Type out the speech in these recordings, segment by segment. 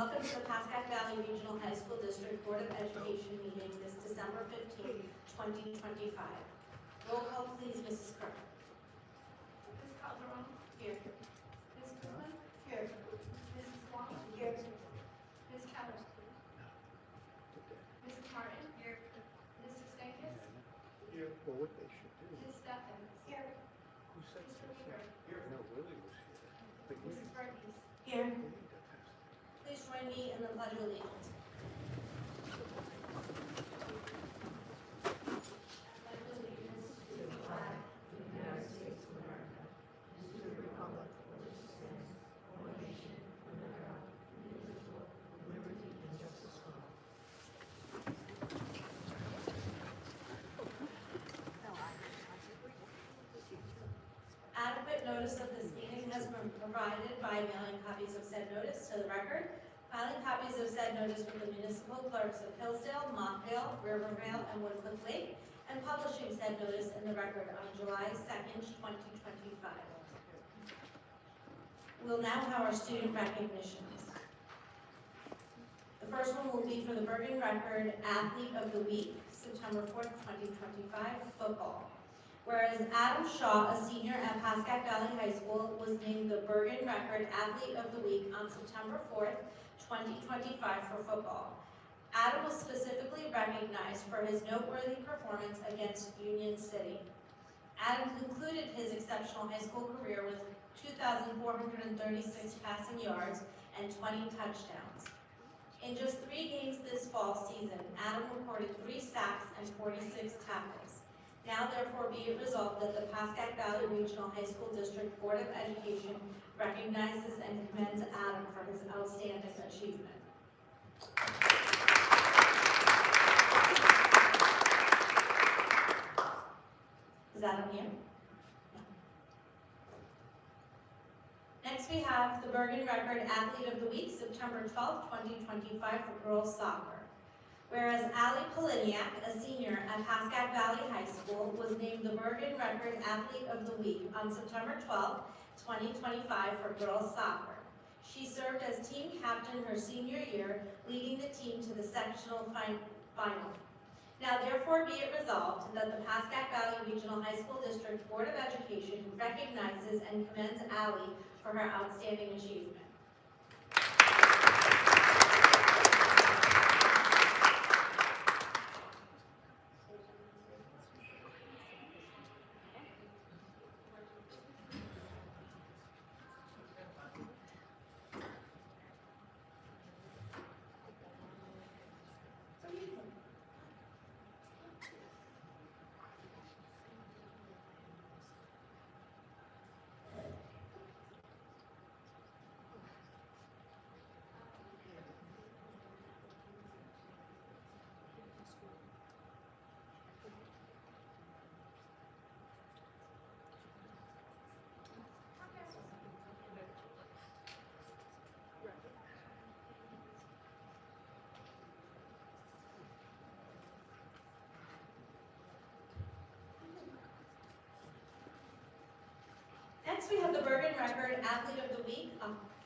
welcome to the Pascack Valley Regional High School District Board of Education meeting this December 15, 2025. Roll call please, Mrs. Kerr. Ms. Calderon? Here. Ms. Goodman? Here. Mrs. Wong? Here. Ms. Keller? Mrs. Martin? Here. Mr. Stankus? Here. Well, what they should do. Ms. Stephens? Here. Who said Mr. this? Weaver? No, Willie was here. But we Mrs. Verghese? Here. need to test. Please join me in the Pledge of Allegiance. Adequate notice of this meeting has been provided by mailing copies of said notice to the record, filing copies of said notice with the municipal clerks of Hillsdale, Montvale, Rivervale, and Woodcliff Lake, and publishing said notice in the record on July 2nd, 2025. We'll now have our student recognitions. The first one will be for the Bergen Record Athlete of the Week, September 4th, 2025, football. Whereas Adam Shaw, a senior at Pascack Valley High School, was named the Bergen Record Athlete of the Week on September 4th, 2025 for football. Adam was specifically recognized for his noteworthy performance against Union City. Adam concluded his exceptional high school career with 2,436 passing yards and 20 touchdowns. In just 3 games this fall season, Adam recorded 3 sacks and 46 tackles. Now therefore be it resolved that the Pascack Valley Regional High School District Board of Education recognizes and commends Adam for his outstanding achievement. Is Adam here? No. Next we have the Bergen Record Athlete of the Week, September 12, 2025 for girls soccer. Whereas Allie Poliniak, a senior at Pascack Valley High School, was named the Bergen Record Athlete of the Week on September 12, 2025 for girls soccer. She served as team captain her senior year, leading the team to the sectional final. Now therefore be it resolved that the Pascack Valley Regional High School District Board of Education recognizes and commends Allie for her outstanding achievement. Next, we have the Bergen Record Athlete of the Week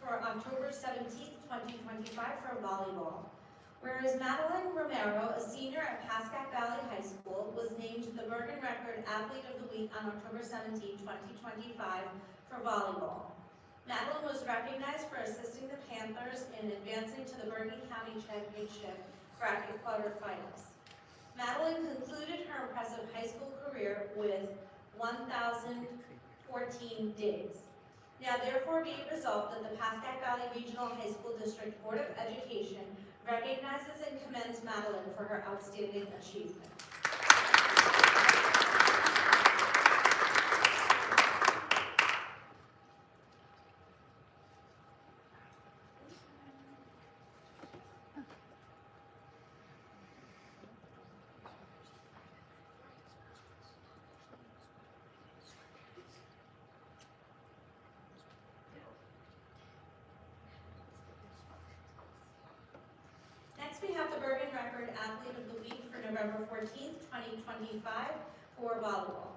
for October 17th, 2025 for volleyball. Whereas Madeline Romero, a senior at Pascack Valley High School, was named the Bergen Record Athlete of the Week on October 17, 2025 for volleyball. Madeline was recognized for assisting the Panthers in advancing to the Bergen County Championship bracket quarterfinals. Madeline concluded her impressive high school career with 1,014 digs. Now therefore be it resolved that the Pascack Valley Regional High School District Board of Education recognizes and commends Madeline for her outstanding achievement. Next, we have the Bergen Record Athlete of the Week for November 14th, 2025 for volleyball.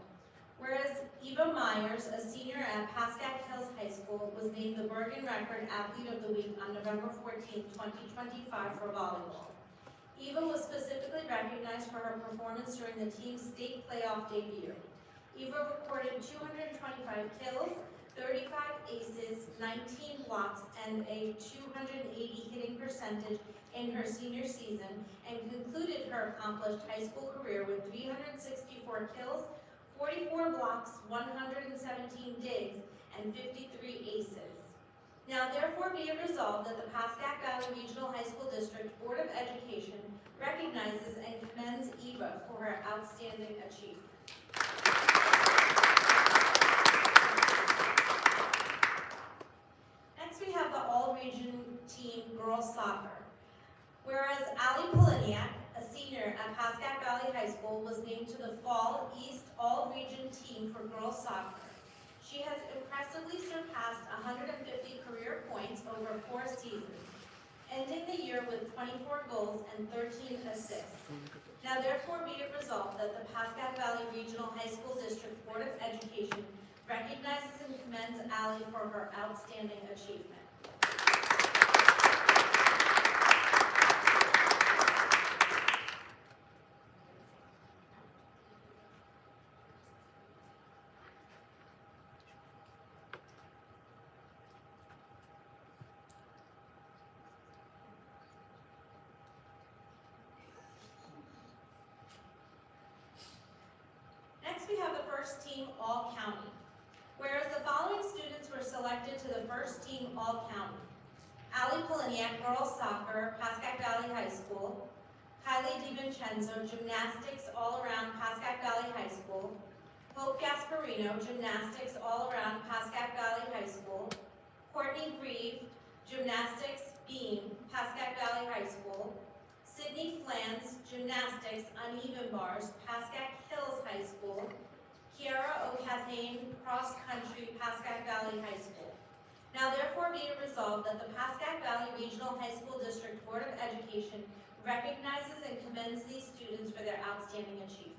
Whereas Eva Myers, a senior at Pascack Hills High School, was named the Bergen Record Athlete of the Week on November 14, 2025 for volleyball. Eva was specifically recognized for her performance during the team's state playoff debut. Eva recorded 225 kills, 35 aces, 19 blocks, and a 280 hitting percentage in her senior season, and concluded her accomplished high school career with 364 kills, 44 blocks, 117 digs, and 53 aces. Now therefore be it resolved that the Pascack Valley Regional High School District Board of Education recognizes and commends Eva for her outstanding achievement. Next we have the All-Region Team Girls Soccer. Whereas Ali Poliniak, a senior at Pascack Valley High School, was named to the Fall East All-Region Team for Girls Soccer. She has impressively surpassed 150 career points over 4 seasons, ending the year with 24 goals and 13 assists. Now therefore be it resolved that the Pascack Valley Regional High School District Board of Education recognizes and commends Ali for her outstanding achievement. Next, we have the first team All-County. Whereas the following students were selected to the first team All-County: Ali Poliniak, Girls Soccer, Pascack Valley High School; Kylie DiVincenzo, Gymnastics All-Around, Pascack Valley High School; Hope Gasparino, Gymnastics All-Around, Pascack Valley High School; Courtney Grieve, Gymnastics Beam, Pascack Valley High School; Sydney Flans, Gymnastics Uneven Bars, Pascack Hills High School; Kiara O'Cathane, Cross Country, Pascack Valley High School. Now therefore be it resolved that the Pascack Valley Regional High School District Board of Education recognizes and commends these students for their outstanding achievements.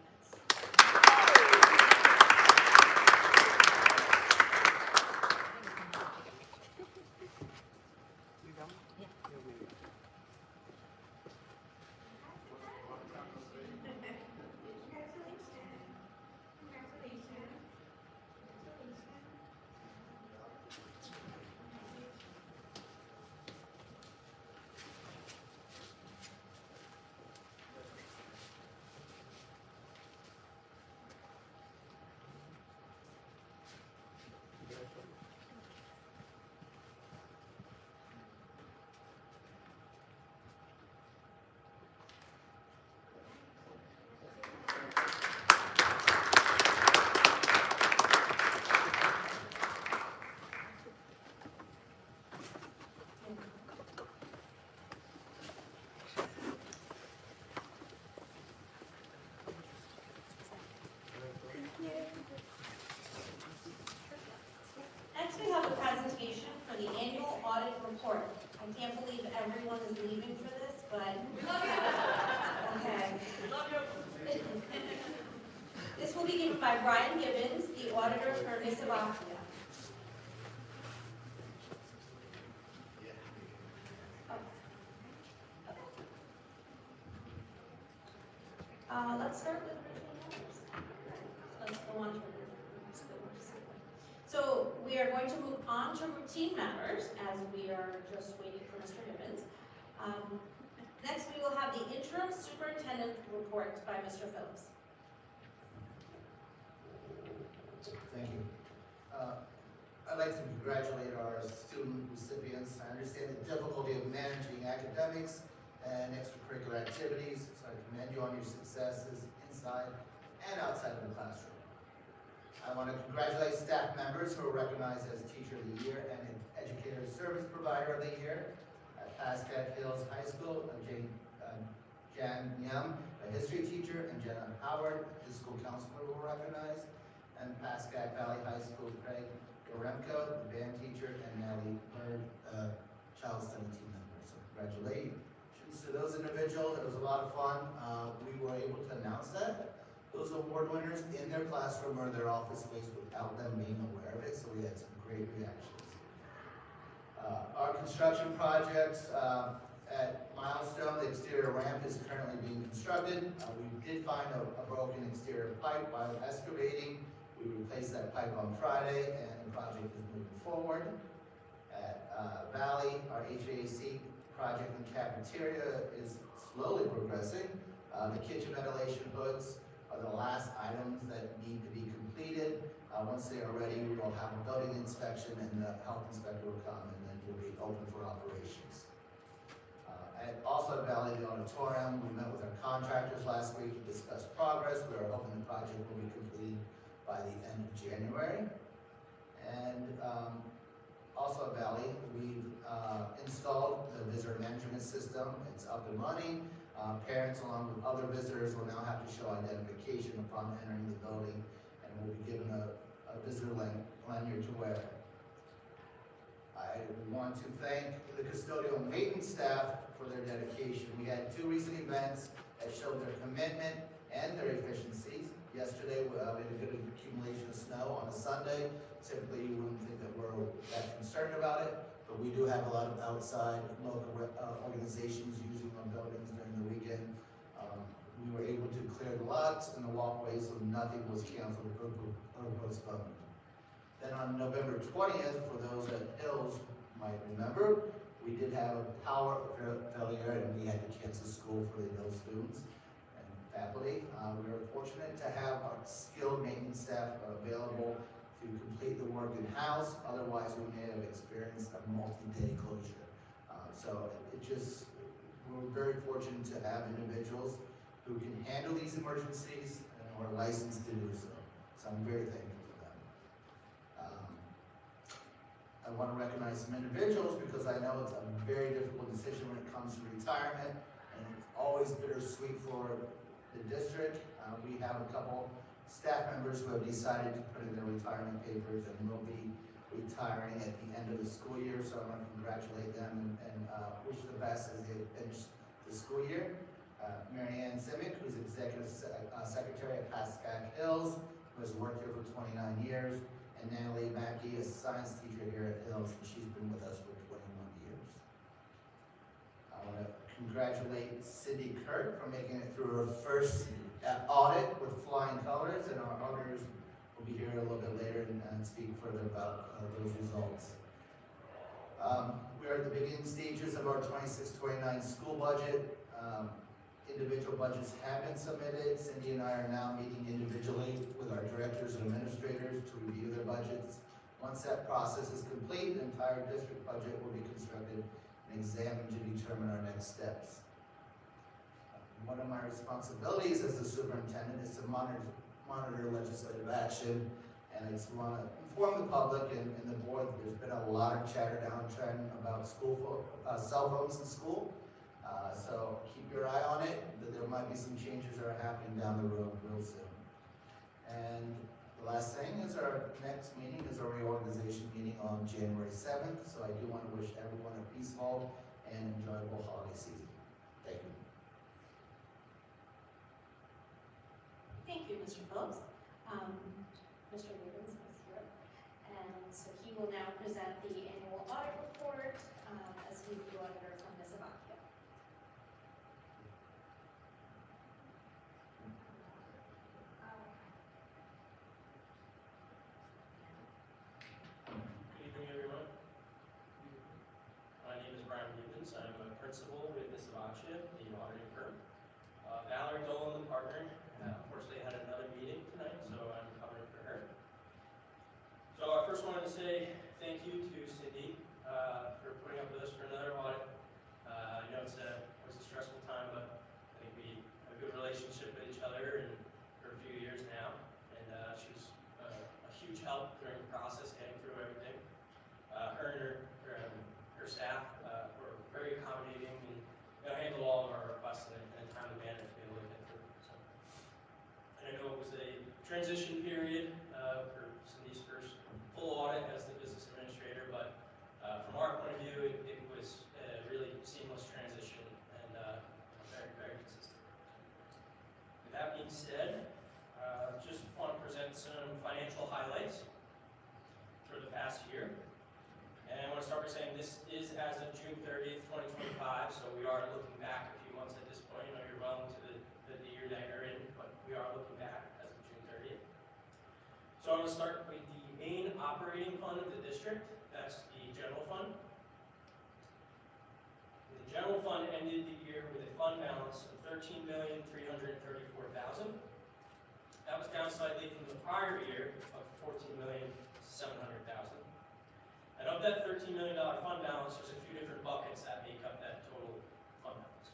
Next, we have a presentation for the annual audit report. I can't believe everyone is leaving for this, but okay. This will be given by Brian Gibbons, the auditor for Misabacchia. Let's start with original numbers. Let's go on to So we are going to move on to routine matters as we are just waiting for Mr. Gibbons. Next, we will have the interim superintendent report by Mr. Phillips. Thank you. I'd like to congratulate our student recipients. I understand the difficulty of managing academics and extracurricular activities, so I commend you on your successes inside and outside of the classroom. I want to congratulate staff members who are recognized as Teacher of the Year and Educator Service Provider of the Year. At Pascack Hills High School, Jan Yum, a history teacher, and Jenna Howard, the school counselor, were recognized. And Pascack Valley High School, Craig Goremko, the band teacher, and Natalie Bird, child study team member. So congratulations to those individuals. It was a lot of fun. We were able to announce that those award winners in their classroom or their office space without them being aware of it, so we had some great reactions. Our construction projects, at Milestone, the exterior ramp is currently being constructed. We did find a broken exterior pipe while excavating. We replaced that pipe on Friday, and the project is moving forward. At Valley, our HVAC project in cafeteria is slowly progressing. The kitchen ventilation hoods are the last items that need to be completed. Once they are ready, we will have a building inspection, and the health inspector will come, and then we'll be open for operations. Also at Valley, the auditorium, we met with our contractors last week to discuss progress. We are hoping the project will be completed by the end of January. And also at Valley, we've installed the visitor management system. It's up and running. Parents along with other visitors will now have to show identification upon entering the building, and will be given a visitor lanyard to wear. I want to thank the custodial and maintenance staff for their dedication. We had 2 recent events that showed their commitment and their efficiencies. Yesterday, we had a good accumulation of snow on a Sunday. Typically, you wouldn't think that we're that concerned about it, but we do have a lot of outside local organizations using our buildings during the weekend. We were able to clear the lots and the walkways, so nothing was canceled or postponed. Then on November 20th, for those at Hills might remember, we did have a power failure, and we had to cancel school for the Hills students and faculty. We were fortunate to have our skilled maintenance staff available to complete the work in-house. Otherwise, we may have experienced a multi-day closure. We're very fortunate to have individuals who can handle these emergencies and who are licensed to do so. So I'm very thankful for them. I want to recognize some individuals because I know it's a very difficult decision when it comes to retirement, and it's always bittersweet for the district. We have a couple staff members who have decided to put in their retirement papers and will be retiring at the end of the school year, so I want to congratulate them and wish the best as they finish the school year. Mary Ann Simic, who's Executive Secretary at Pascack Hills, who has worked here for 29 years, and Natalie Mackey, a science teacher here at Hills, and she's been with us for 21 years. I want to congratulate Cindy Kirk for making it through her first audit with flying colors, and our auditors will be here a little bit later and speak further about those results. We are at the beginning stages of our 26-29 school budget. Individual budgets have been submitted. Cindy and I are now meeting individually with our directors and administrators to review their budgets. Once that process is complete, the entire district budget will be constructed and examined to determine our next steps. One of my responsibilities as the superintendent is to monitor legislative action, and I just want to inform the public and the board that there's been a lot of chatter downtrend about cell phones in school. So keep your eye on it. There might be some changes that are happening down the road real soon. And the last thing is our next meeting is our reorganization meeting on January 7th. So I do want to wish everyone a peaceful and enjoyable holiday season. Thank you. Thank you, Mr. Phillips. Mr. Rubens is here, and so he will now present the annual audit report as he's the auditor from Ms. Avacchio. Good evening, everyone. My name is Brian Rubens. I'm a principal with Ms. Avacchio, the auditing firm. Valerie Dolan, the partner, unfortunately had another meeting tonight, so I'm covering for her. So I first wanted to say thank you to Cindy for putting up with us for another audit. I know it was a stressful time, but I think we have a good relationship with each other and for a few years now. And she was a huge help during the process, getting through everything. Her and her staff were very accommodating and handled all of our requests in a timely manner to be able to get through. So, and I know it was a transition period for Cindy's first full audit as the business administrator, but from our point of view, it was a really seamless transition and very, very consistent. With that being said, I'm gonna start with the main operating fund of the district, that's the general fund. The general fund ended the year with a fund balance of $13,334,000. That was down slightly from the prior year of $14,700,000. And of that $13 million fund balance, there's a few different buckets that make up that total fund balance.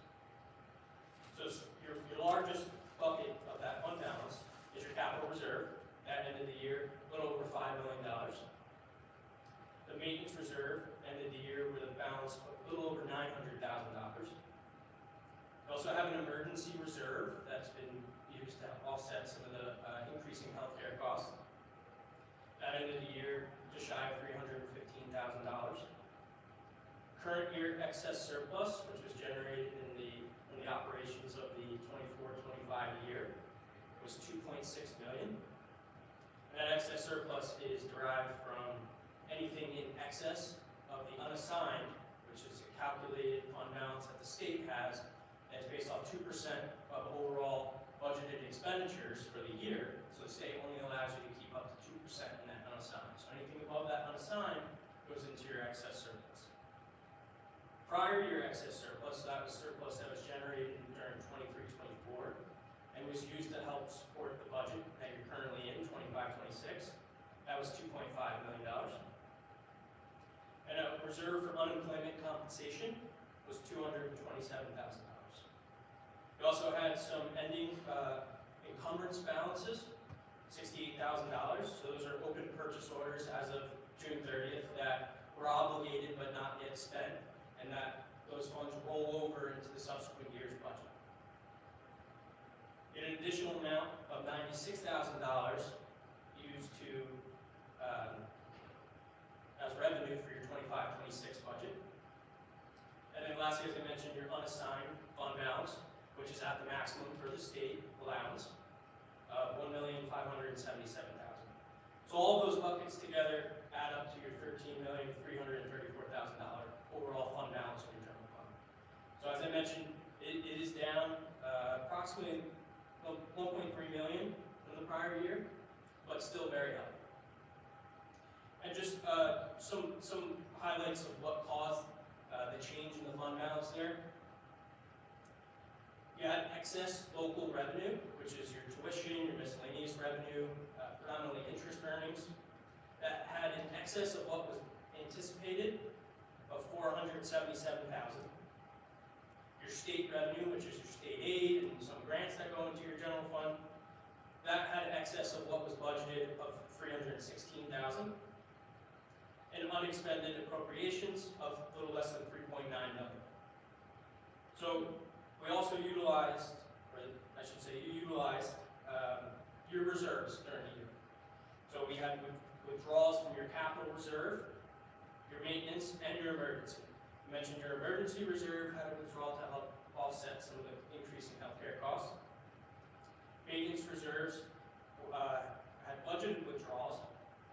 So your largest bucket of that fund balance is your capital reserve. That ended the year a little over $5 million. The maintenance reserve ended the year with a balance of a little over $900,000. We also have an emergency reserve that's been used to offset some of the increasing healthcare costs. That ended the year just shy of $315,000. Current year excess surplus, which was generated in the operations of the 24-25 year, was $2.6 million. And that excess surplus is derived from anything in excess of the unassigned, which is a calculated fund balance that the state has, and it's based off 2% of overall budgeted expenditures for the year. So the state only allows you to keep up to 2% in that unassigned. So anything above that unassigned goes into your excess surplus. Prior year excess surplus, so that was surplus that was generated during 23-24 and was used to help support the budget that you're currently in, 25-26. That was $2.5 million. And a reserve for unemployment compensation was $227,000. We also had some ending encumbrance balances, $68,000. So those are open purchase orders as of June 30th that were obligated but not yet spent, and that those funds roll over into the subsequent year's budget. In an additional amount of $96,000 used to as revenue for your 25-26 budget. And then lastly, as I mentioned, your unassigned fund balance, which is at the maximum for the state allowance of $1,577,000. So all of those buckets together add up to your $13,334,000 overall fund balance of your general fund. So as I mentioned, it is down approximately $1.3 million from the prior year, but still very healthy. And just some highlights of what caused the change in the fund balance there. You had excess local revenue, which is your tuition, your miscellaneous revenue, predominantly interest earnings, that had an excess of what was anticipated of $477,000. Your state revenue, which is your state aid and some grants that go into your general fund, that had an excess of what was budgeted of $316,000. And unexpended appropriations of a little less than $3.9 million. So we also utilized, or I should say you utilized, your reserves during the year. So we had withdrawals from your capital reserve, your maintenance, and your emergency. I mentioned your emergency reserve had a withdrawal to help offset some of the increasing healthcare costs. Maintenance reserves had budgeted withdrawals,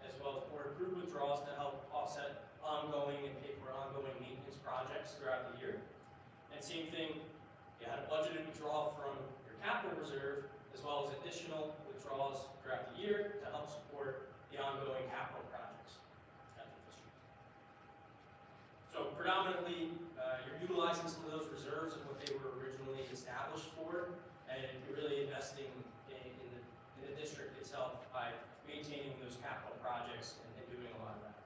as well as board-approved withdrawals to help offset ongoing and pay for ongoing maintenance projects throughout the year. And same thing, you had a budgeted withdrawal from your capital reserve, as well as additional withdrawals throughout the year to help support the ongoing capital projects at the district. So predominantly, you're utilizing some of those reserves and what they were originally established for, and you're really investing in the district itself by maintaining those capital projects and doing a lot of that.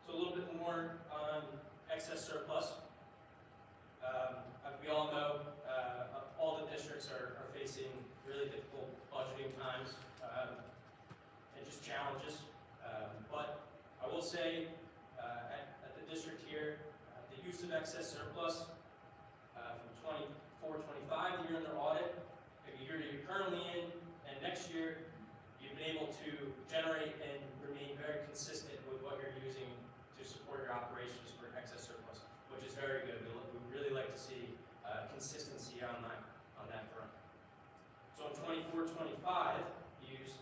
So a little bit more on excess surplus. As we all know, all the districts are facing really difficult budgeting times and just challenges. But I will say, at the district here, the use of excess surplus from 24-25, the year under audit, the year that you're currently in, and next year, you've been able to generate and remain very consistent with what you're using to support your operations for excess surplus, which is very good. We really like to see consistency on that front. So in 24-25, you used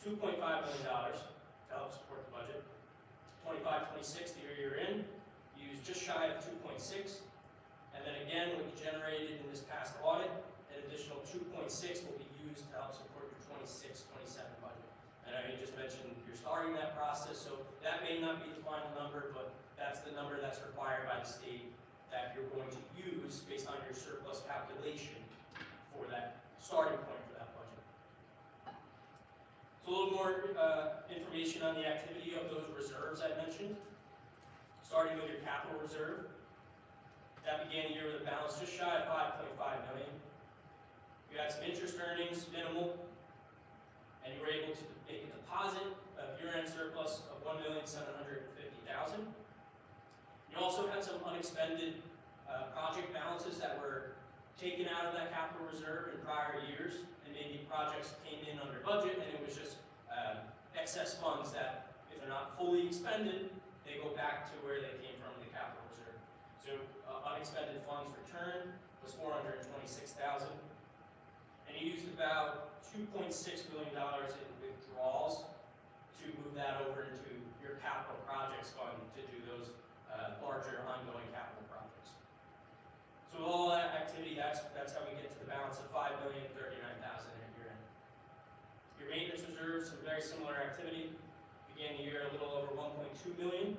$2.5 million to help support the budget. 25-26, the year you're in, you used just shy of 2.6, and then again, what you generated in this past audit, an additional 2.6 will be used to help support your 26-27 budget. And I just mentioned you're starting that process, so that may not be the final number, but that's the number that's required by the state that you're going to use based on your surplus calculation for that starting point for that budget. So a little more information on the activity of those reserves I mentioned. Starting with your capital reserve. That began the year with a balance just shy of $5.5 million. You had some interest earnings, minimal, and you were able to make a deposit of year-end surplus of $1,750,000. You also had some unexpended project balances that were taken out of that capital reserve in prior years, and maybe projects came in under budget, and it was just excess funds that, if they're not fully expended, they go back to where they came from in the capital reserve. So unexpended funds returned was $426,000, and you used about $2.6 million in withdrawals to move that over into your capital projects fund to do those larger ongoing capital projects. So with all that activity, that's how we get to the balance of $5,039,000 at year end. Your maintenance reserves, some very similar activity. Began the year a little over $1.2 million.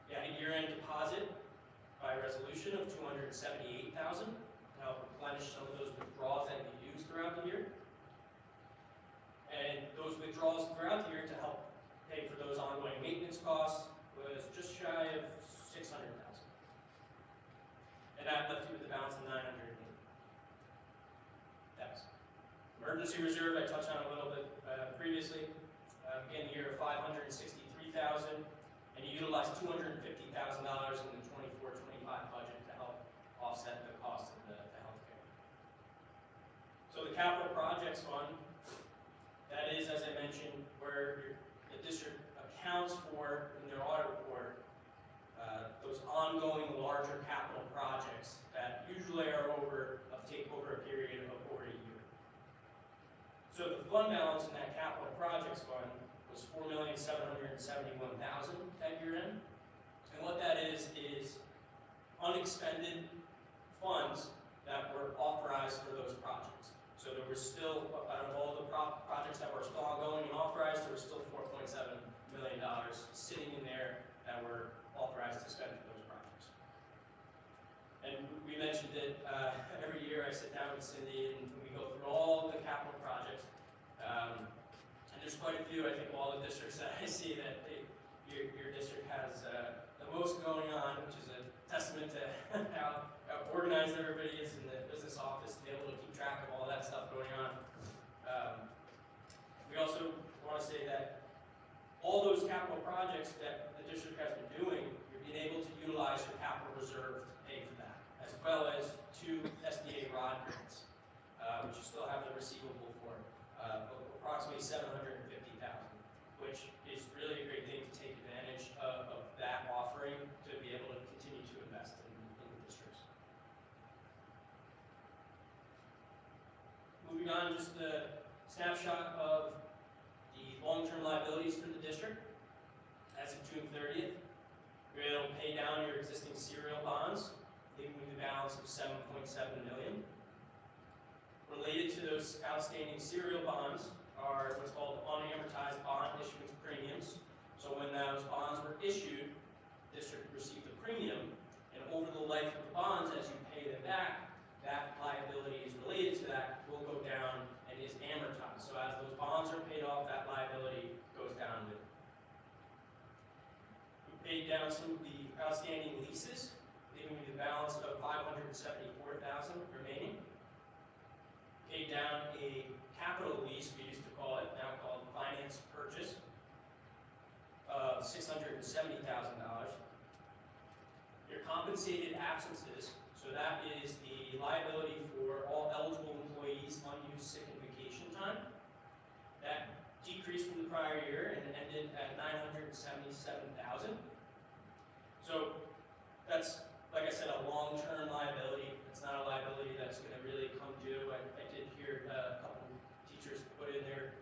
You had a year-end deposit by resolution of $278,000 to help replenish some of those withdrawals that you used throughout the year. And those withdrawals throughout the year to help pay for those ongoing maintenance costs was just shy of $600,000. And that left you with a balance of $980,000. Emergency reserve, I touched on a little bit previously. Began the year of $563,000, and you utilized $250,000 in the 24-25 budget to help offset the cost of the healthcare. So the capital projects fund, that is, as I mentioned, where the district accounts for in their audit report those ongoing larger capital projects that usually take over a period of over a year. So the fund balance in that capital projects fund was $4,771,000 at year end. And what that is unexpended funds that were authorized for those projects. So there was still, out of all the projects that were still ongoing and authorized, there was still $4.7 million sitting in there that were authorized to spend for those projects. And we mentioned it every year. I sit down with Cindy and we go through all the capital projects. And there's quite a few, I think, of all the districts that I see that your district has the most going on, which is a testament to how organized everybody is in the business office to be able to keep track of all that stuff going on. We also want to say that all those capital projects that the district has been doing, you're being able to utilize your capital reserve to pay for that, as well as 2 SBA ROD grants, which you still have the receivable for, approximately $750,000, which is really a great thing to take advantage of that offering to be able to continue to invest in the districts. Moving on, just a snapshot of the long-term liabilities for the district. As of June 30th, you're able to pay down your existing serial bonds, leaving you a balance of $7.7 million. Related to those outstanding serial bonds are what's called unamortized bond issuance premiums. So when those bonds were issued, the district received a premium, and over the life of the bonds, as you pay them back, that liability is related to that will go down and is amortized. So as those bonds are paid off, that liability goes down with it. We paid down some of the outstanding leases, leaving you the balance of $574,000 remaining. Paid down a capital lease, we used to call it, now called finance purchase, of $670,000. Your compensated absences, so that is the liability for all eligible employees' unused sick and vacation time. That decreased from the prior year and ended at $977,000. So that's, like I said, a long-term liability. It's not a liability that's going to really come due. I did hear a couple teachers put in their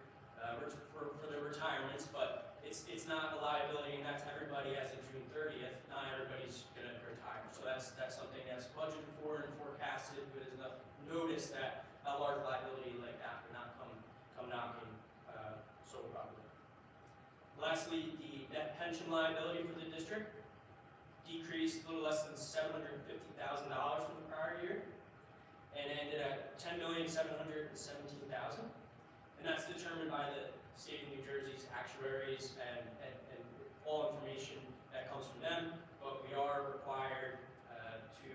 for their retirements, but it's not a liability, and that's everybody as of June 30th. Not everybody's going to retire. So that's something that's budgeted for and forecasted, but is notice that a large liability like that would not come knocking so probably. Lastly, the net pension liability for the district decreased a little less than $750,000 from the prior year and ended at $10,717,000. And that's determined by the state of New Jersey's actuaries and all information that comes from them, but we are required to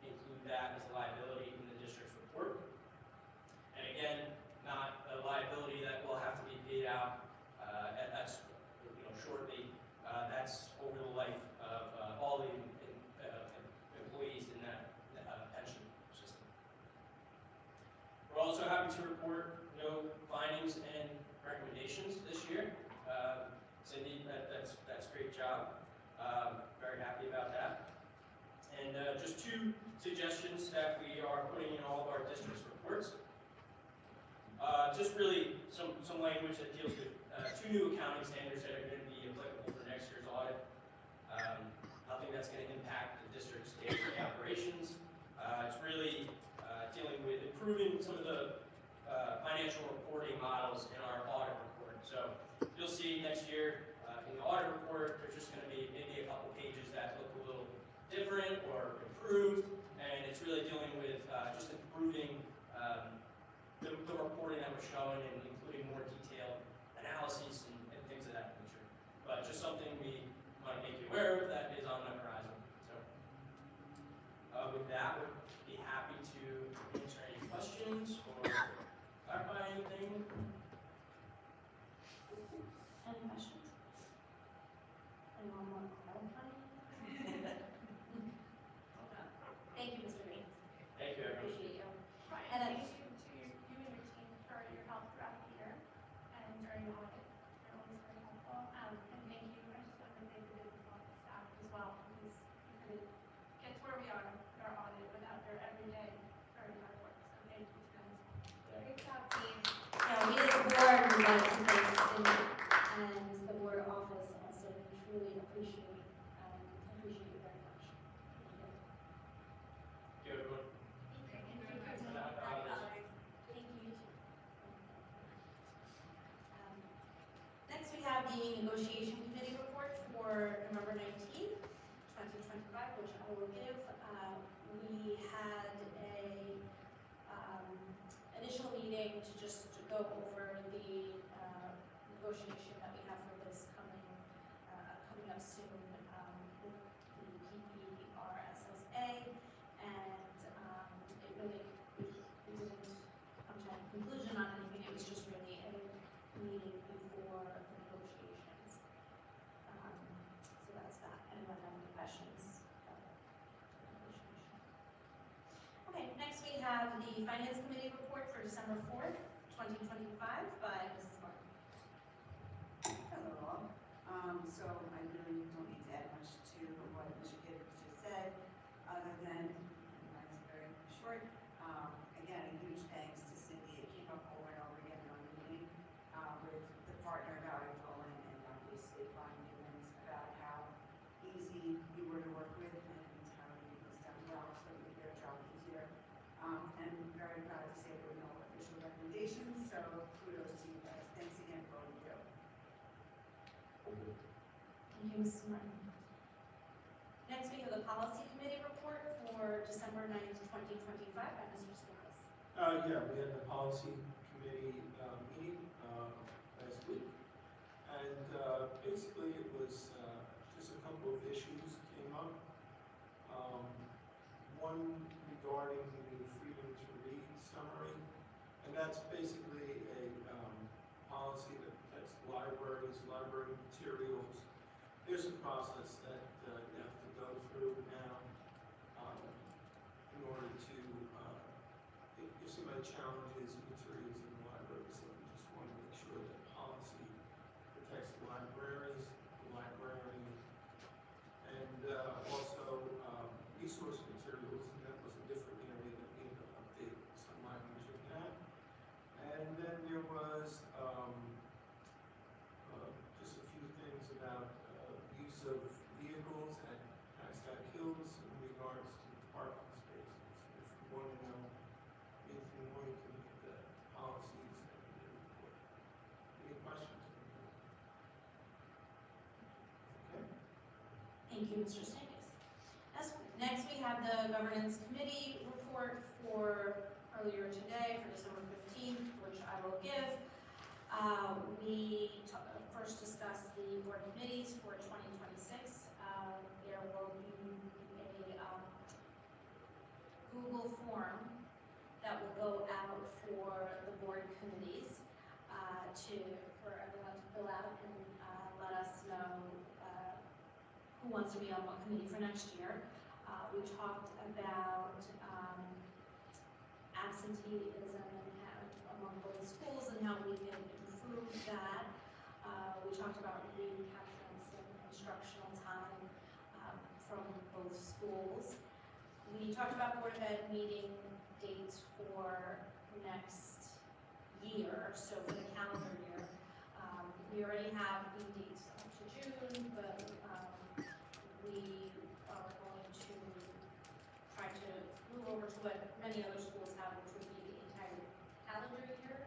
include that as a liability in the district's report. And again, not a liability that will have to be paid out shortly. That's over the life of all the employees in that pension system. We're also happy to report no findings and recommendations this year. Cindy, that's a great job. Very happy about that. And just two suggestions that we are putting in all of our district's reports. Just really some language that deals with two new accounting standards that are going to be applicable for next year's audit. Nothing that's going to impact the district's day-to-day operations. It's really dealing with improving some of the financial reporting models in our audit report. So you'll see next year in the audit report, there's just going to be maybe a couple pages that look a little different or improved, and it's really dealing with just improving the reporting that we're showing and including more detailed analyses and things of that nature. But just something we want to make you aware of that is on the horizon. So with that, we'd be happy to answer any questions or clarify anything. Any questions? Anyone want to clarify? Thank you, Mr. Green. Thank you, everyone. Appreciate you. Right, And thank you to you and your team for your help throughout the year and during the audit. You're always very helpful. And thank you, I just want to thank the business office staff as well, because we couldn't get to where we are with our audit without their everyday, very hard work. So thank you to them as well. Great job, team. Yeah, we as a board would like to thank Cindy and the board office also. We truly appreciate it very much. Thank you, everyone. Thank you. Next, we have the negotiation committee report for November 19th, 2025, which I will give. We had a initial meeting to just go over the negotiation that we have for this coming up soon with the PPRSSA, and it really, we didn't come to a conclusion on anything. It was just really a meeting before the negotiations. So that's that. Anyone have any questions about the negotiation? Okay, next we have the Finance Committee report for December 4th, 2025 by Mrs. Martin. Hello all. So I really don't need to add much to what Mr. Gibbons just said, other than, mine's very short. Again, a huge thanks to Cindy. It came up over and over again in our meeting with the partner, Valerie Dolan, and obviously Ron Gibbons, about how easy you were to work with and how it was done well, so it made their job easier. And very proud to say there were no official recommendations, so kudos to you guys. Thanks again for all you do. Thank you, Mrs. Martin. Next, we have the Policy Committee report for December 9th, 2025 by Mr. Stiles. Yeah, we had the policy committee meeting last week, and basically it was just a couple of issues came up. One regarding the freedom to read summary, and that's basically a policy that protects libraries, library materials. There's a process that you have to go through now in order to, if somebody challenges materials in the library, so we just want to make sure that policy protects the libraries, the librarian, and also resource materials, and that was a different area that we had to update some language in that. And then there was just a few things about use of vehicles at Pascack Hills in regards to parking spaces. If you want to know, we Thank you, Mr. Stankus. Next, we have the governance committee report for earlier today, for December 15th, which I will give. We first discussed the board committees for 2026. There will be a Google form that will go out for the board committees for everyone to fill out and let us know who wants to be on what committee for next year. We talked about absenteeism and among both schools and how we can improve that. We talked about recapturing some instructional time from both schools. We talked about Board of Ed meeting dates for next year, so for the calendar year. We already have the dates up to June, but we are going to try to move over to what many other schools have, which would be the entire calendar year,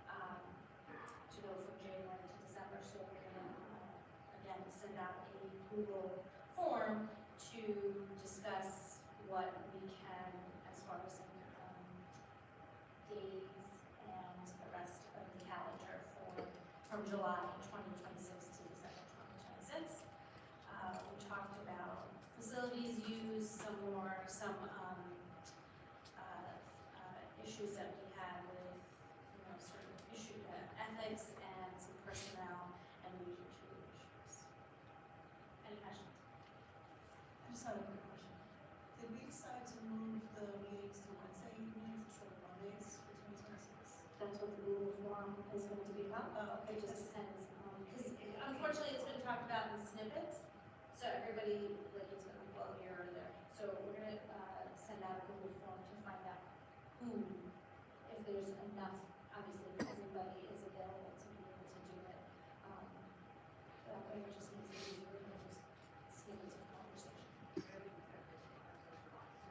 to go from January to December. So we're going to, again, send out a Google form to discuss what we can as far as days and the rest of the calendar from July 2026 to December 2026. We talked about facilities use, some issues that we had with, certain ethics and some personnel and leadership issues. Any questions? I just have a quick question. Did we decide to move the meetings to Wednesday evenings instead of Mondays for 2026? That's what the Google form is going to be about. Okay, It just depends, because unfortunately it's been talked about in snippets, so everybody, like, it's going to go here or there. So we're going to send out a Google form to find out who, if there's enough, obviously everybody is available to be able to do it. That way it just makes it easier than just snippets of conversation.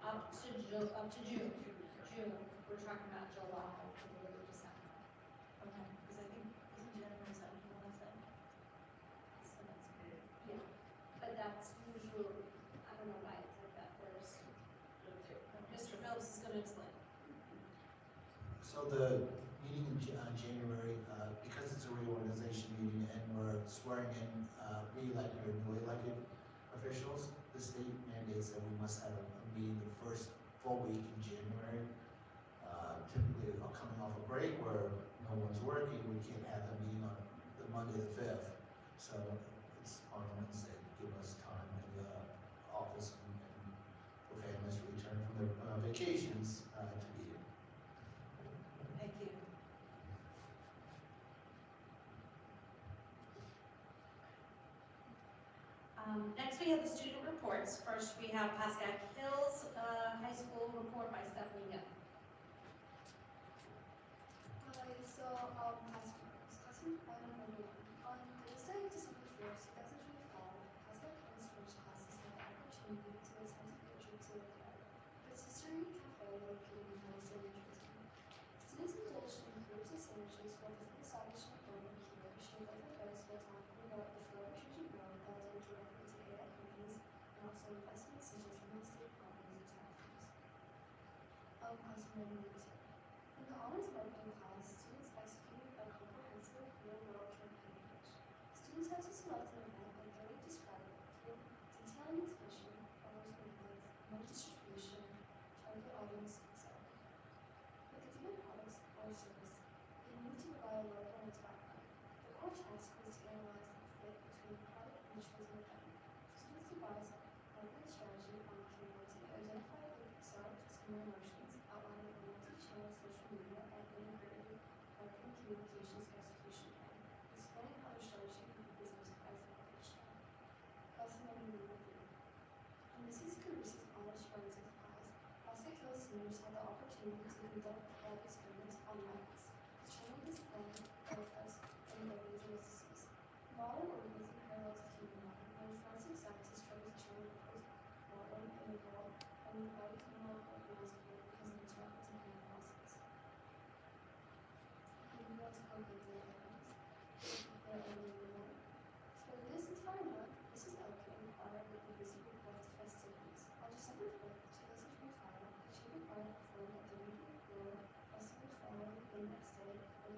Up to June. We're talking about July to the end of December. Okay, because I think, isn't January 7th Wednesday? So that's good. Yeah, but that's usually, I don't know why it's like that, whereas Mr. Phillips is gonna explain. So the meeting in January, because it's a reorganization meeting and we're swearing in re-elected or newly elected officials, the state mandates that we must have a meeting the first full week in January. Typically, coming off a break where no one's working, we can't have a meeting on the Monday the 5th. So it's on Wednesday to give us time in the office and for families to return from their vacations to be here. Thank you. Next, we have the student reports. First, we have Pascack Hills High School report by Stephanie Young. Hi, so discussing item number 1. On Thursday, December 1st, 2025, Pascack Hills First classes had the opportunity to attend a field trip to the Patisserie Cafe located in Madison, New Jersey. Students indulged in groups of sandwiches while the establishment owner here shared life advice while talking about the forever-changing world that led directly to AI companies and also investments such as real estate properties and taxes. Classroom reviews. In the honors marketing class, students executed a comprehensive real-world campaign pitch. Students had to select an event and thoroughly describe it, detailing its mission, farmers' benefits, money distribution, target audience, etc. With the given products or service, they needed to provide a logo and its background. The core task was to analyze the fit between the product and the chosen event. Students devised a marketing strategy on Canva to identify the exact consumer emotions, outlining a multi-channel social media and integrated marketing communications execution plan, explaining how the strategy could be business as an approach. Lesson number 3. In Mrs. Caruso's honors forensics class, Pascack Hills seniors had the opportunity to conduct lab experiments on rats, determine this plan, effects, and organism disease. Modern organism parallels the human body, and forensic scientists try to determine the post-mortem and evolve and the body's normal organism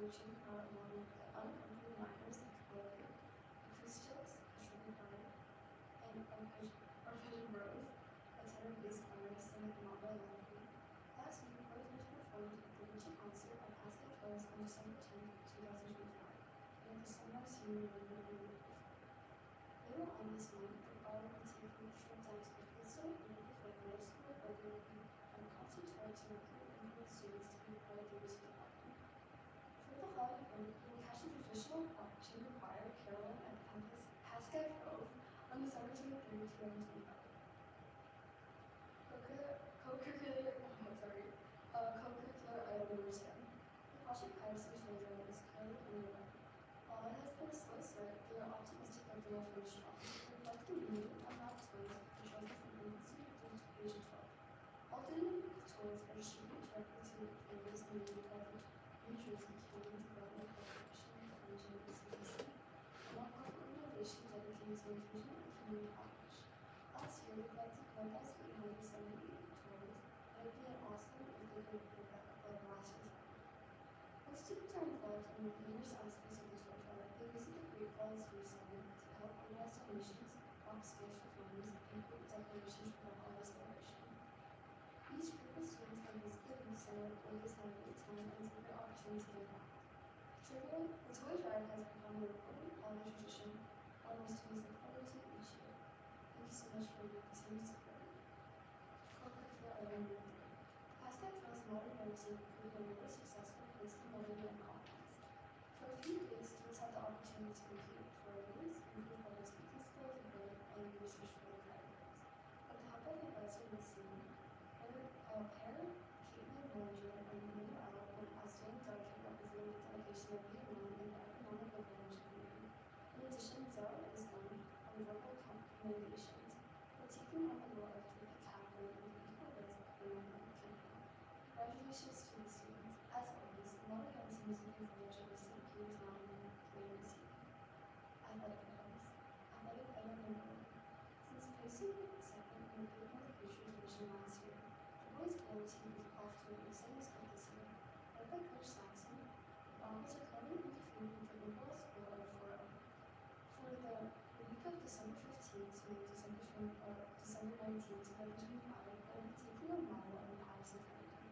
reaching out along with the unaccompanied minors like Chloe, acoustics, Ashram and arpeggiated rose, attended bass players singing the Mamba Lullaby. Last week, Rose was performed at the Richie concert at Pascack Hills on December 10, 2024, and at the Sunrise Union Later on this month, the choir will be taking a trip down to the Crystal and Lakewood Middle School overlooking on a concert tour to recruit and promote students to be part of the music department. For the holiday break, we will catch the traditional chamber choir caroling at Pascack Hills on December 23, 2025. Co-curricular item number 10. The project privacy program is currently underway. While it has been a slow start, they are optimistic that they will finish strong. Reflecting new, unwrapped toys for children from infancy through to age of 12. All digital toys are distributed directly to families in need by the New Jersey Community Development Corporation, Region and CDC, a nonprofit organization dedicated to inclusion and community outreach. Last year, they collected 1,878 toys, and it would be awesome if they could bring that up like last year's record. When students are involved in the numerous aspects of the toy drive, they visit the Great Falls Museum to help organize donations, box space for families, and create decorations for local restoration. Each group of students then visit the youth center where they have a great time and take their opportunities to give back. The toy drive has become an important holiday tradition, one most students look forward to each year. Thank you so much for your continued support. Co-curricular item number 3. Pascack Hills Modern Medicine proved another successful Princeton Modern Conference. For a few days, students had the opportunity to compete for awards, improve public speaking skills, and research for their categories. With the help of advisor Ms. Seaman, parent Caitlin Manager, and Manu Al, an outstanding delegate representing the delegation of Vietnam in the economic advantage community. In addition, Zara is known on verbal commendations for taking on the role of David Kaplan in the Equal Rights Amendment campaign. Congratulations to the students. As always, the Model Young team is looking forward to the St. Peter's Mountain later this year. Athletic items. Athletic item number 1. Since placing second in the Big North Patriot Division last year, the boys' bowling team is off to an exciting start this year. Led by Coach Saxon, the Bombers are currently undefeated with an overall score of 4-0. For the week of December 15th to December 19th, 2025, they'll be taking on Marvel and Patterson County.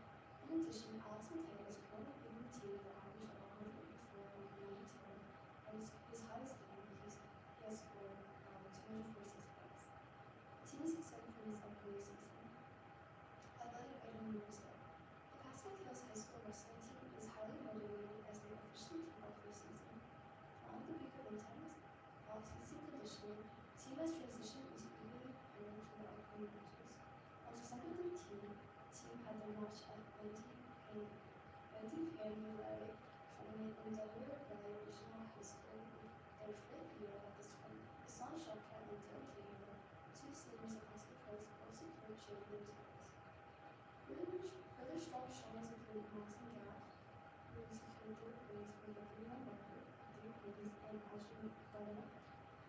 In addition, Alex Mateo is currently leading the team with an average of 184 and 92, and his highest game he has scored 246 points. The team is excited for this upcoming season. Athletic item number 7. The Pascack Hills High School wrestling team is highly motivated as they officially kick off their season. Following the week of intense off-season conditioning, the team has transitioned into eagerly preparing for the upcoming matches. On December 13th, the team had their match at Bendy Relay Tournament in Delaware Valley Regional High School with their 5th year at this tournament. Hassan Shawkat and Dylan Cahill, 2 seniors of Pascack Hills, both secured champions titles. Further strong showings include Maxim Gaff, who secured 3rd place with a 3-1 record, 3 wins, and Ashton Bennett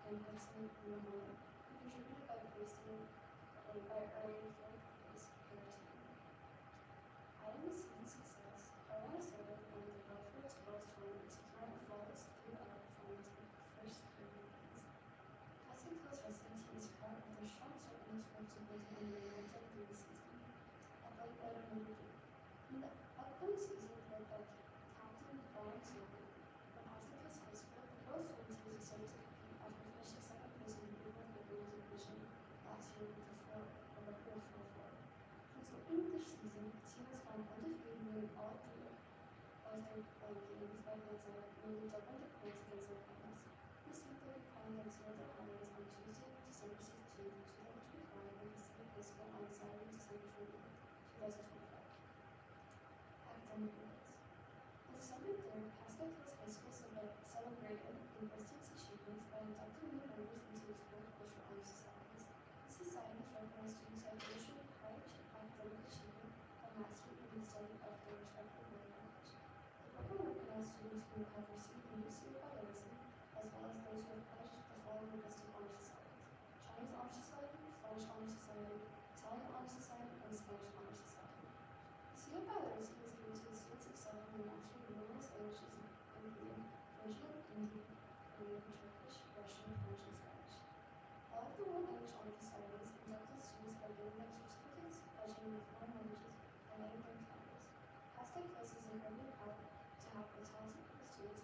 and Hudson Ramona, who contributed by placing by earning 4th place for their team. Adding the season's success, Carolina Soda won the Belfort Girls Tournament, securing a flawless 3-0 performance with the first 3 wins. Pascack Hills wrestling team is proud of their strong start and expect to build on their momentum through the season. Athletic item number 3. In the upcoming season, led by Captain Brian Silver from Pascack Hills High School, the girls' swim team is excited to compete after finishing 2nd place in the Big North Women's Division last year with a record of 4-0. Pascack Hills is incredibly proud to have a talented group of students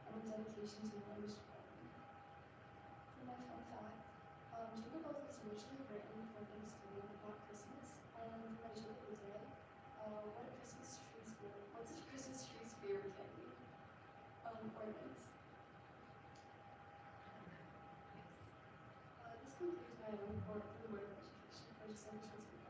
and a dedication to language development. For my fun fact, Jingle Bells was originally written for Thanksgiving, not Christmas. And for my joke of the day, what's a Christmas tree's favorite candy? Ornaments. This concludes my report for the Board of Education for December 2025.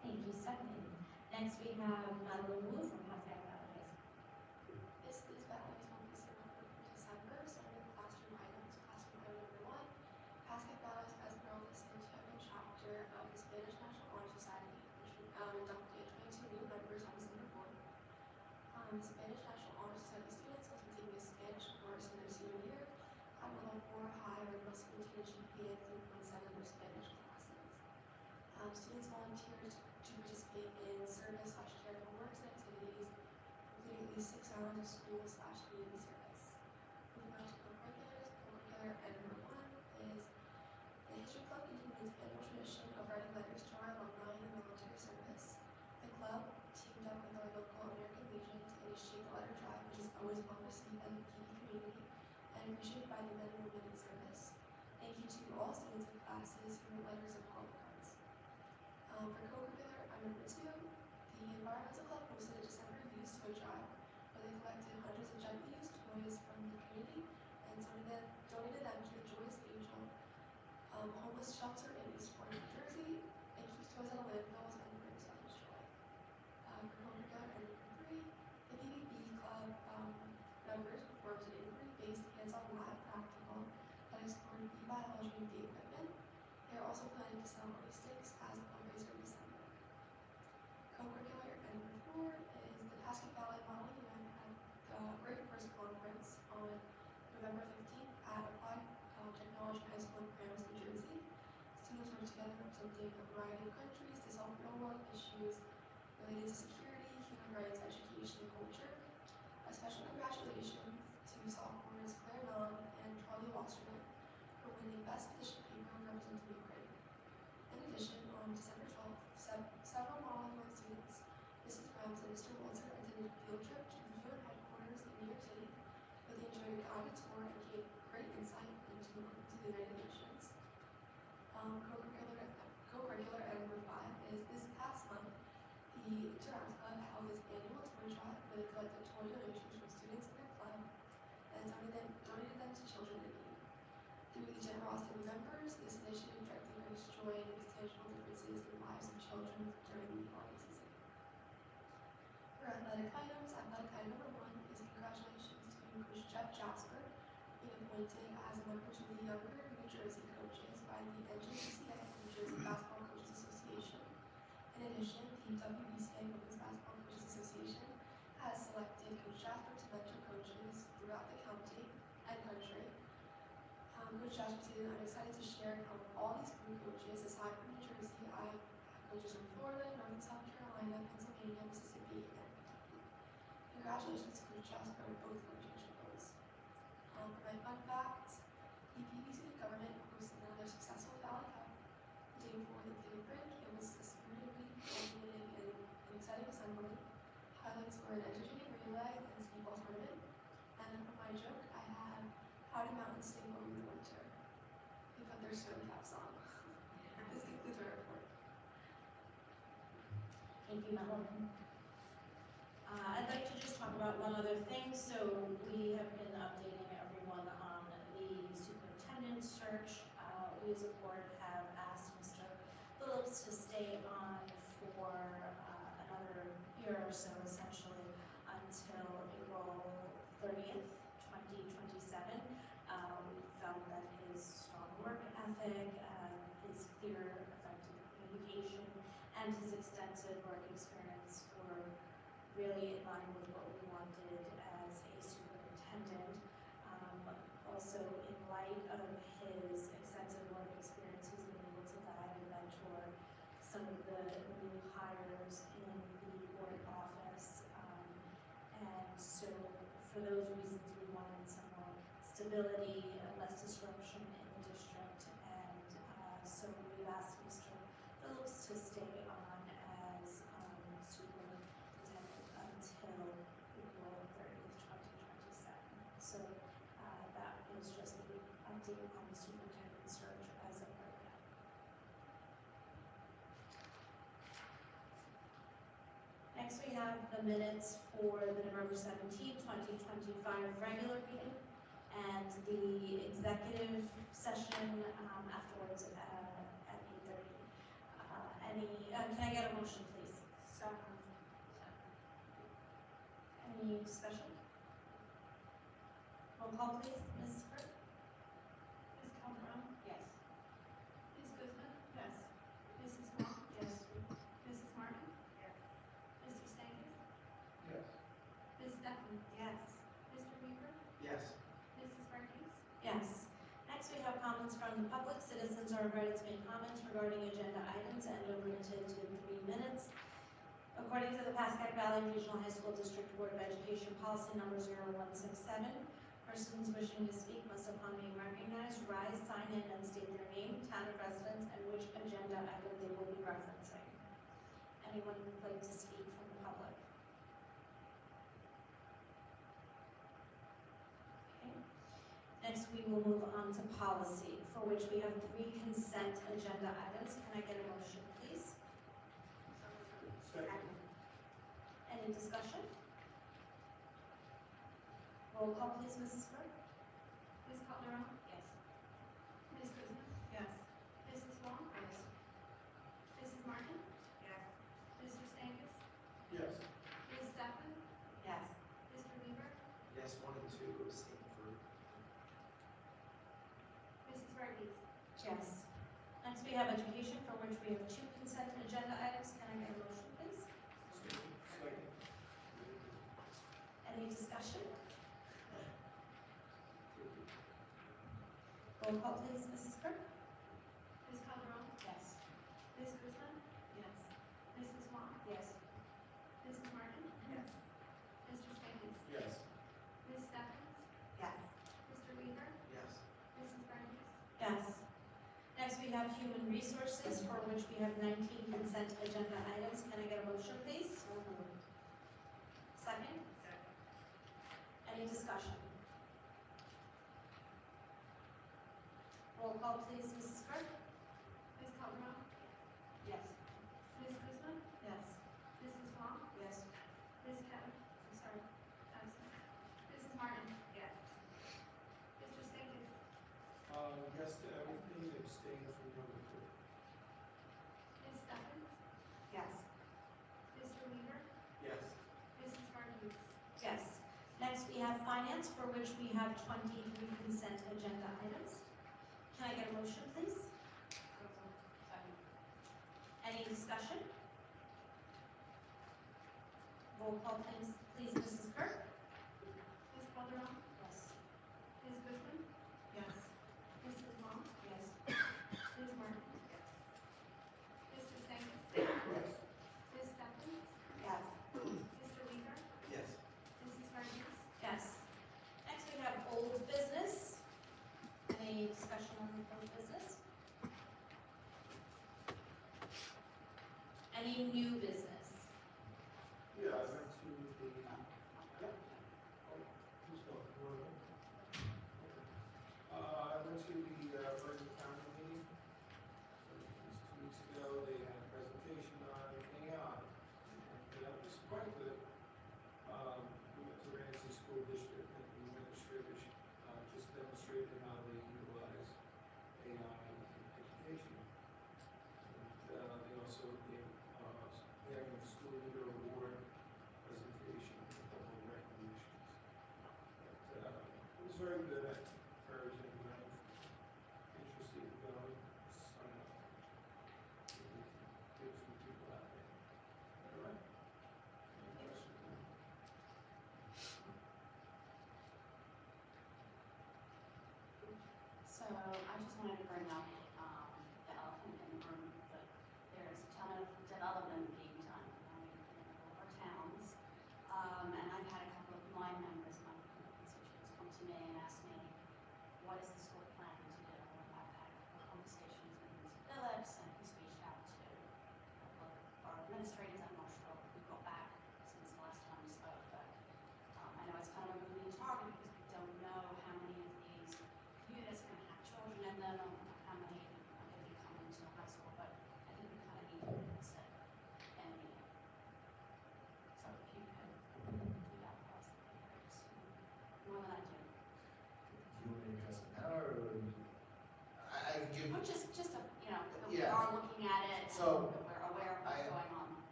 Thank you, Stephanie. Next, we have Madeline Wu from Pascack Valley High School. This is Valerie's monthly semester for December, starting with classroom items. Classroom item number 1, Pascack Valley has grown the second chapter of the Spanish National Honor Society, which inducted 22 new members on December 4th. The Spanish National Honor Society students will be taking a Spanish course in their senior year at level 4 higher and must maintain a GPA of 3.7 in their Spanish classes. Students volunteer to participate in service/charitable works and activities, including at least 6 hours of school/community service. Moving on to co-curriculars, co-curricular and number 1 is the History Club continues its annual tradition of writing letters to our alumni in the military service. The club teamed up with our local American Legion to initiate the letter drive, which is always well received by the PV community and appreciated by the men and women in service. Thank you to all students and classes who wrote letters and call cards. For co-curricular, number 2, the Environmental Club hosted a December Youth Toy Drive where they collected hundreds of gently used toys from the community and donated them to the Joyous Angel homeless shelter in Eastport, New Jersey, and keeps toys out of landfills and brings others joy. For co-curricular and number 3, the PVB Club members performed an inquiry-based hands-on lab practical that explored bee biology and bee equipment. They are also planning to sell money sticks as a fundraiser in December. Co-curricular and number 4 is the Pascack Valley Modeling Event at the Great First Conference on November 15th at Applied Technology High School in Paramus, New Jersey. Students work together representing a variety of countries to solve real-world issues related to security, human rights, education, and culture. A special congratulations to sophomores Claire Nam and Charlie Wasserman for winning Best Petition Paper representing Ukraine. In addition, on December 12th, several modeling students, Mrs. Rams and Mr. Walter, attended a field trip to the UN headquarters in New York City, where they enjoyed a guided tour and gained great insight into the United Nations. Co-curricular and number 5 is this past month, the Interact Club held its annual toy drive where they collected toy donations from students in their club and donated them to children in need. Through the generosity of members, this initiative directly brings joy and makes tangible differences in the lives of children during the holiday season. For athletic items, athletic item number 1 is congratulations to Coach Jeff Jasper being appointed as a member to the Younger New Jersey Coaches by the NJBCA, New Jersey Basketball Coaches Association. In addition, the WBCA Women's Basketball Coaches Association has selected Coach Jasper to mentor coaches throughout the county and country. Coach Jasper stated, I'm excited to share how all these new coaches, aside from New Jersey, I have coaches from Florida, North and South Carolina, Pennsylvania, Mississippi, and Kentucky. Congratulations to Coach Jasper on both coaching goals. For my fun facts, the PVC government hosted another successful Valley Cup. The day before the big break, it was a spirited week, culminating in an exciting assembly. Highlights were an entertaining relay and speedball tournament. And then for my joke, I had how do mountains stay warm in the winter? They put their swim caps on. This concludes our report. Thank you, Madeline. I'd like to just talk about one other thing. So we have been updating everyone on the superintendent search. We as a board have asked Mr. Phillips to stay on for another year or so, essentially until April 30th, 2027. We felt that his strong work ethic, his clear, effective communication, and his extensive work experience were really in line with what we wanted as a superintendent. Also, in light of his extensive work experience, he's been able to guide and mentor some of the new hires in the board office. And so, for those reasons, we wanted some more stability, less disruption in the district. And so we've asked Mr. Phillips to stay on acting on the superintendent search as of right now. Next, we have the minutes for the November 17th, 2025 regular meeting and the executive session afterwards at 8:30. Can I get a motion, please? So, Any discussion? Roll call, please. Ms. Burke? Ms. Calderon? Yes. Ms. Guzman? Yes. Mrs. Wong? Yes. Mrs. Martin? yes. Mr. Stankus? Yes. Ms. Stefan? Yes. Mr. Weaver? Yes. Mrs. Marquez? Yes. Next, we have comments from the public. Citizens are invited to make comments regarding agenda items and are limited to 3 minutes. According to the Pascack Valley Regional High School District Board of Education Policy Number 0167, persons wishing to speak must, upon being recognized, rise, sign in, and state their name, town of residence, and which agenda item they will be referencing. Anyone who would like to speak from the public? Okay. Next, we will move on to policy, for which we have 3 consent agenda items. Can I get a motion, please? Second. Any discussion? Roll call, please, Mrs. Burke? Ms. Calderon? Yes. Ms. Guzman? Yes. Mrs. Wong? Yes. Mrs. Martin? Yes. Mr. Stankus? Yes. Ms. Stefan? Yes. Mr. Weaver? Yes, 1 and 2 abstain for. Mrs. Marquez? Yes. Next, we have education, for which we have 2 consent agenda items. Can I get a motion, please? Second. Any discussion? Roll call, please, Mrs. Burke? Ms. Calderon? Yes. Ms. Guzman? Yes. Mrs. Wong? Yes. Mrs. Martin? Yes. Mr. Stankus? Yes. Ms. Stefan? Yes. Mr. Weaver? Yes. Mrs. Marquez? Yes. Next, we have human resources, for which we have 19 consent agenda items. Can I get a motion, please? Second? Second. Any discussion? Roll call, please, Mrs. Burke? Ms. Calderon? Yes. Ms. Guzman? Yes. Mrs. Wong? Yes. Ms. Kevin? I'm sorry, absent. Mrs. Martin? Yes. Mr. Stankus? Yes to everything, abstain from number 2. Ms. Stefan? Yes. Mr. Weaver? Yes. Mrs. Marquez? Yes. Next, we have finance, for which we have 23 consent agenda items. Can I get a motion, please? Any discussion? Roll call, please, Mrs. Burke? Ms. Calderon? Yes. Ms. Guzman? Yes. Mrs. Wong? Yes. Ms. Martin? Mr. Stankus? Yes. Ms. Stefan? Yes. Mr. Weaver? Yes. Mrs. Marquez? Yes. Next, we have old business. Any discussion on old business? Any new business? Yeah, I went to the, yeah. Oh, who's going? You wanna go? I went to the Bergen County meeting. Just 2 weeks ago, they had a presentation on AI. And that was quite good. We went to Ramsey School District and the administrators just demonstrated how they utilize AI in education. And they also gave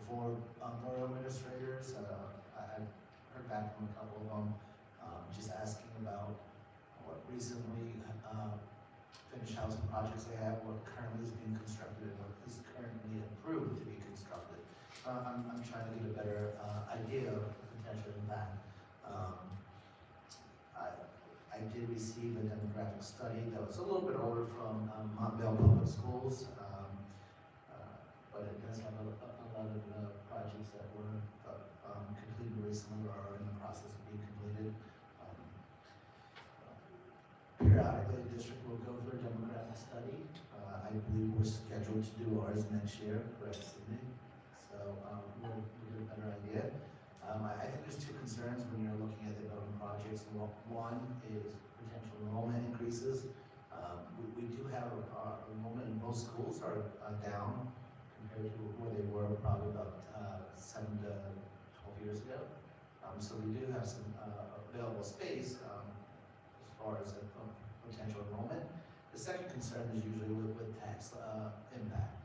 4 borough administrators. I've heard back from a couple of them, just asking about what recently finished housing projects they have, what currently is being constructed, and what is currently approved to be constructed. I'm trying to get a better idea of the potential impact. I did receive a demographic study that was a little bit older from Montvale Public Schools, but it does have a lot of projects that were completed recently or are in the process of being completed. Periodically, the district will go through a demographic study. I believe we're scheduled to do ours next year, correct, Sydney? So we'll get a better idea. I think there's 2 concerns when you're looking at the building projects. One is potential enrollment increases. We do have our enrollment in most schools are down compared to where they were probably about 7 to 12 years ago. So we do have some available space as far as potential enrollment. The second concern is usually with tax impact.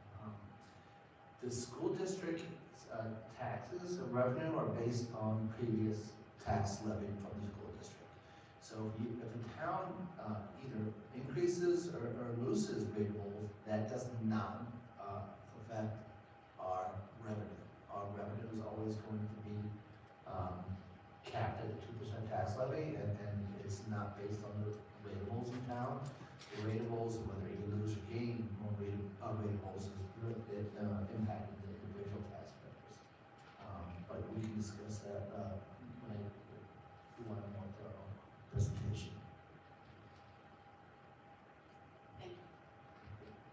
The school district taxes and revenue are based on previous tax levy from the school district. So if the town either increases or loses rateables, that does not affect our revenue. Our revenue is always going to be capped at a 2% tax levy, and it's not based on the rateables in town. The rateables, whether you lose or gain more rateables, is impacting the individual taxpayers. But we can discuss that when we want a more thorough presentation. Thank you.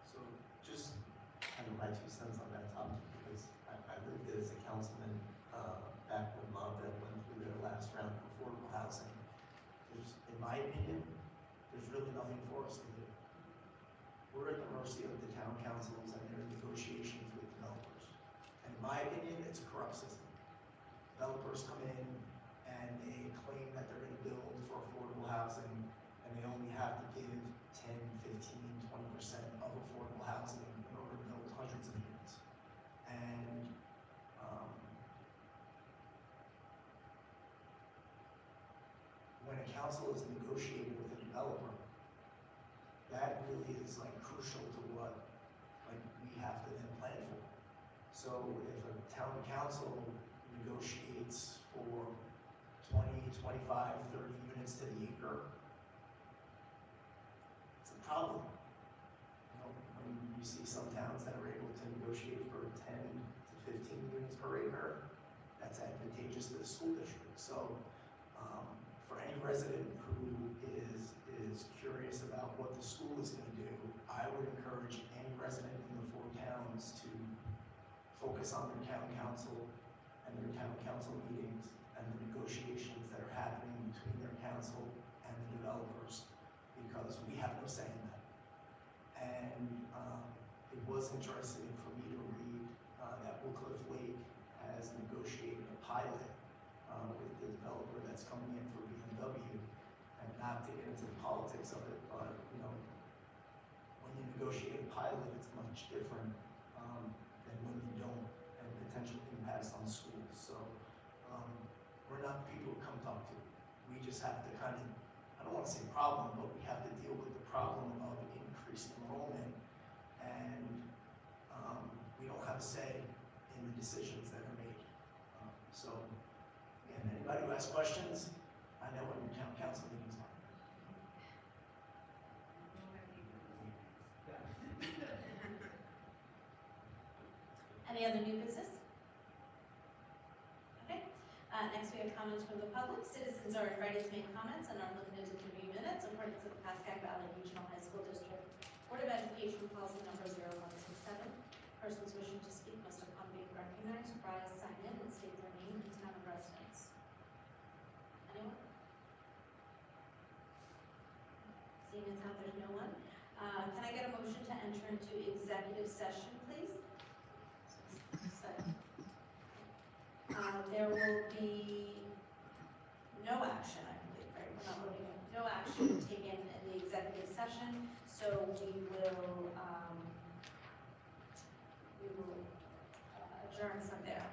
So just kind of my 2 cents on that topic, because I lived as a councilman back when Montvale went through their last round of affordable housing. In my opinion, there's really nothing for us to do. We're at the mercy of the town councils and their negotiations with developers. And in my opinion, it's a corrupt system. Developers come in and they claim that they're going to build for affordable housing, and they only have to give 10, 15, 20% of affordable housing in order to build hundreds of units. And when a council is negotiating with a developer, that really is like crucial to what we have to then plan for. So if a town council negotiates for 20, 25, 30 units to the acre, it's a problem. When you see some towns that are able to negotiate for 10 to 15 units per acre, that's advantageous to the school district. So for any resident who is curious about what the school is going to do, I would encourage any resident in the 4 towns to focus on their town council and their town council meetings and the negotiations that are happening between their council and the developers, because we have no say in that. And it was interesting for me to read that Woodcliff Lake has negotiated a pilot with the developer that's coming in for BMW, and not to get into the politics of it, but when you negotiate a pilot, it's much different than when you don't, and potential impacts on schools. So we're not the people to come talk to. We just have to kind of, I don't want to say problem, but we have to deal with the problem of increased enrollment, and we don't have a say in the decisions that are made. So again, anybody who has questions, I know when your town council meetings are. Any other new business? Okay. Next, we have comments from the public. Citizens are invited to make comments and are limited to 3 minutes according to the Pascack Valley Regional High School District Board of Education Policy Number 0167. Persons wishing to speak must upon being recognized, rise, sign in, and state their name and town of residence. Anyone? Seeing as how there's no one, can I get a motion to enter into executive session, please? There will be no action, I believe, right? We're not voting, no action taken in the executive session, so we will adjourn during some there.